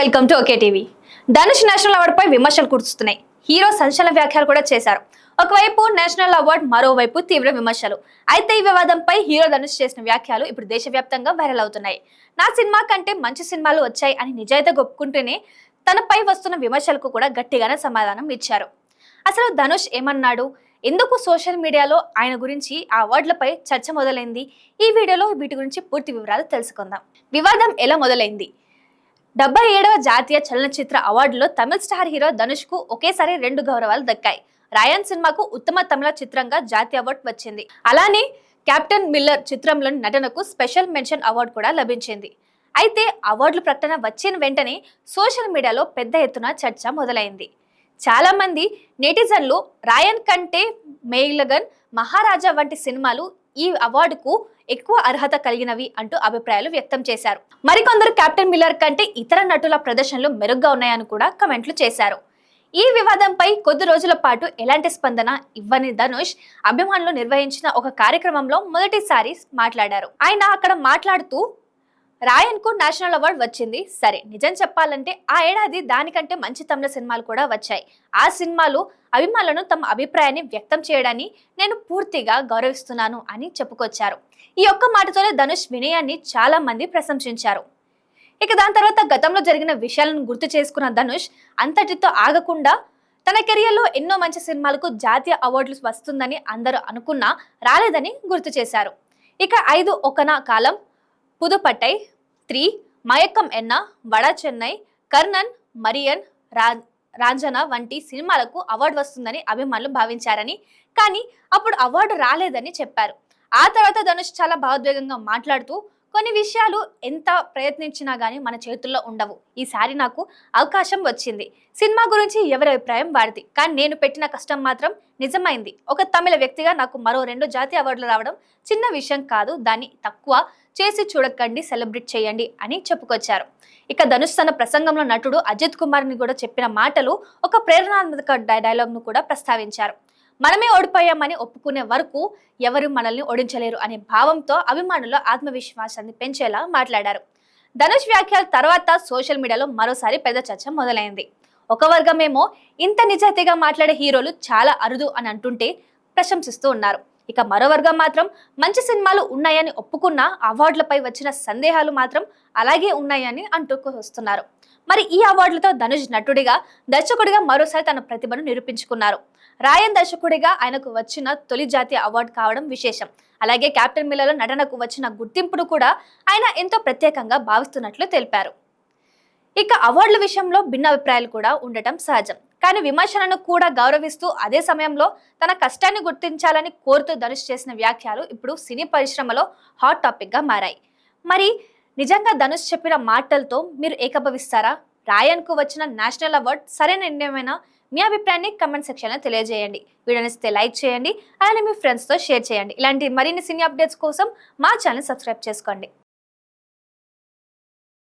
Welcome to okay TV. Dhanush national award పై విమర్శలు కురుస్తున్నాయి. హీరో సంచలన వ్యాఖ్యలు కూడా చేశారు. ఒకవైపు నేషనల్ అవార్డు, మరోవైపు తీవ్ర విమర్శలు. అయితే ఈ వివాదంపై హీరో ధనుష్ చేసిన వ్యాఖ్యలు ఇప్పుడు దేశవ్యాప్తంగా వైరల్ అవుతున్నాయి. నా సినిమా కంటే మంచి సినిమాలు వచ్చాయి అని నిజాయితీగా ఒప్పుకుంటూనే తనపై వస్తున్న విమర్శలకు కూడా గట్టిగానే సమాధానం ఇచ్చారు. అసలు ధనుష్ ఏమన్నాడు, ఎందుకు సోషల్ మీడియాలో ఆయన గురించి ఆ అవార్డులపై చర్చ మొదలైంది? ఈ వీడియోలో వీటి గురించి పూర్తి వివరాలు తెలుసుకుందాం. వివాదం ఎలా మొదలైంది? 77వ జాతీయ చలనచిత్ర అవార్డులో తమిళ స్టార్ హీరో ధనుష్ కు ఒకేసారి 2 గౌరవాలు దక్కాయి. రాయన్ సినిమాకు ఉత్తమ తమిళ చిత్రంగా జాతీయ అవార్డు వచ్చింది. అలానే కెప్టెన్ మిల్లర్ చిత్రంలోని నటనకు స్పెషల్ మెన్షన్ అవార్డు కూడా లభించింది. అయితే అవార్డుల ప్రకటన వచ్చిన వెంటనే సోషల్ మీడియాలో పెద్ద ఎత్తున చర్చ మొదలైంది. చాలా మంది నెటిజన్లు రాయన్ కంటే మెయిలగన్, మహారాజా వంటి సినిమాలు ఈ అవార్డుకు ఎక్కువ అర్హత కలిగినవి అంటూ అభిప్రాయాలు వ్యక్తం చేశారు. మరికొందరు కెప్టెన్ మిల్లర్ కంటే ఇతర నటుల ప్రదర్శనలు మెరుగ్గా ఉన్నాయని కూడా కమెంట్లు చేశారు. ఈ వివాదంపై కొద్ది రోజుల పాటు ఎలాంటి స్పందన ఇవ్వని ధనుష్ అభిమానులు నిర్వహించిన ఒక కార్యక్రమంలో మొదటిసారి మాట్లాడారు. ఆయన అక్కడ మాట్లాడుతూ, రాయన్ కు నేషనల్ అవార్డు వచ్చింది సరే, నిజం చెప్పాలంటే ఆ ఏడాది దానికంటే మంచి తమిళ సినిమాలు కూడా వచ్చాయి. ఆ సినిమాలు అభిమానులను తమ అభిప్రాయాన్ని వ్యక్తం చేయడాన్ని నేను పూర్తిగా గౌరవిస్తున్నాను అని చెప్పుకొచ్చారు. ఈ ఒక్క మాటతోనే ధనుష్ వినయాన్ని చాలా మంది ప్రశంసించారు. ఇక దాని తర్వాత గతంలో జరిగిన విషయాలను గుర్తు చేసుకున్న ధనుష్ అంతటితో ఆగకుండా తన కెరియర్లో ఎన్నో మంచి సినిమాలకు జాతీయ అవార్డులు వస్తుందని అందరూ అనుకున్నా రాలేదని గుర్తు చేశారు. ఇక 5 ఒకనా కాలం, పుదుపట్టై, 3, మయక్కం ఎన్న, వడ చెన్నై, కర్ణన్, మరియన్, రాంజన వంటి సినిమాలకు అవార్డు వస్తుందని అభిమానులు భావించారని, కానీ అప్పుడు అవార్డు రాలేదని చెప్పారు. ఆ తర్వాత ధనుష్ చాలా భావోద్వేగంగా మాట్లాడుతూ, కొన్ని విషయాలు ఎంత ప్రయత్నించినా గానీ మన చేతుల్లో ఉండవు. ఈసారి నాకు అవకాశం వచ్చింది. సినిమా గురించి ఎవరి అభిప్రాయం వాడిది, కానీ నేను పెట్టిన కష్టం మాత్రం నిజమైంది. ఒక తమిళ వ్యక్తిగా నాకు మరో 2 జాతీయ అవార్డులు రావడం చిన్న విషయం కాదు. దాన్ని తక్కువ చేసి చూడకండి, సెలబ్రేట్ చేయండి అని చెప్పుకొచ్చారు. ఇక ధనుష్ తన ప్రసంగంలో నటుడు అజిత్ కుమార్ ని కూడా చెప్పిన మాటలు, ఒక ప్రేరణాత్మక డైలాగ్ ను కూడా ప్రస్తావించారు. మనమే ఓడిపోయామని ఒప్పుకునే వరకు ఎవరు మనల్ని ఓడించలేరు అనే భావంతో అభిమానుల ఆత్మవిశ్వాసాన్ని పెంచేలా మాట్లాడారు. ధనుష్ వ్యాఖ్యల తర్వాత సోషల్ మీడియాలో మరోసారి పెద్ద చర్చ మొదలైంది. ఒక వర్గమేమో ఇంత నిజాయితీగా మాట్లాడే హీరోలు చాలా అరుదు అని అంటుంటే ప్రశంసిస్తూ ఉన్నారు. ఇక మరో వర్గం మాత్రం మంచి సినిమాలు ఉన్నాయని ఒప్పుకున్న అవార్డులపై వచ్చిన సందేహాలు మాత్రం అలాగే ఉన్నాయని అంటూ వస్తున్నారు. మరి ఈ అవార్డులతో ధనుష్ నటుడిగా, దర్శకుడిగా మరోసారి తన ప్రతిభను నిరూపించుకున్నారు. రాయన్ దర్శకుడిగా ఆయనకు వచ్చిన తొలి జాతీయ అవార్డు కావడం విశేషం. అలాగే కెప్టెన్ మిల్లర్లో నటనకు వచ్చిన గుర్తింపును కూడా ఆయన ఎంతో ప్రత్యేకంగా భావిస్తున్నట్లు తెలిపారు. ఇక అవార్డుల విషయంలో భిన్న అభిప్రాయాలు కూడా ఉండటం సహజం, కానీ విమర్శలను కూడా గౌరవిస్తూ అదే సమయంలో తన కష్టాన్ని గుర్తించాలని కోరుతూ ధనుష్ చేసిన వ్యాఖ్యలు ఇప్పుడు సినీ పరిశ్రమలో హాట్ టాపిక్ గా మారాయి. మరి నిజంగా ధనుష్ చెప్పిన మాటలతో మీరు ఏకీభవిస్తారా? రాయన్ కు వచ్చిన నేషనల్ అవార్డు సరైన నిర్ణయమైనా? మీ అభిప్రాయాన్ని కమెంట్ సెక్షన్ లో తెలియజేయండి. వీడియో నచ్చితే లైక్ చేయండి, అలానే మీ ఫ్రెండ్స్ తో షేర్ చేయండి. ఇలాంటి మరిన్ని సినీ అప్డేట్స్ కోసం మా ఛానల్ సబ్స్క్రైబ్ చేసుకోండి.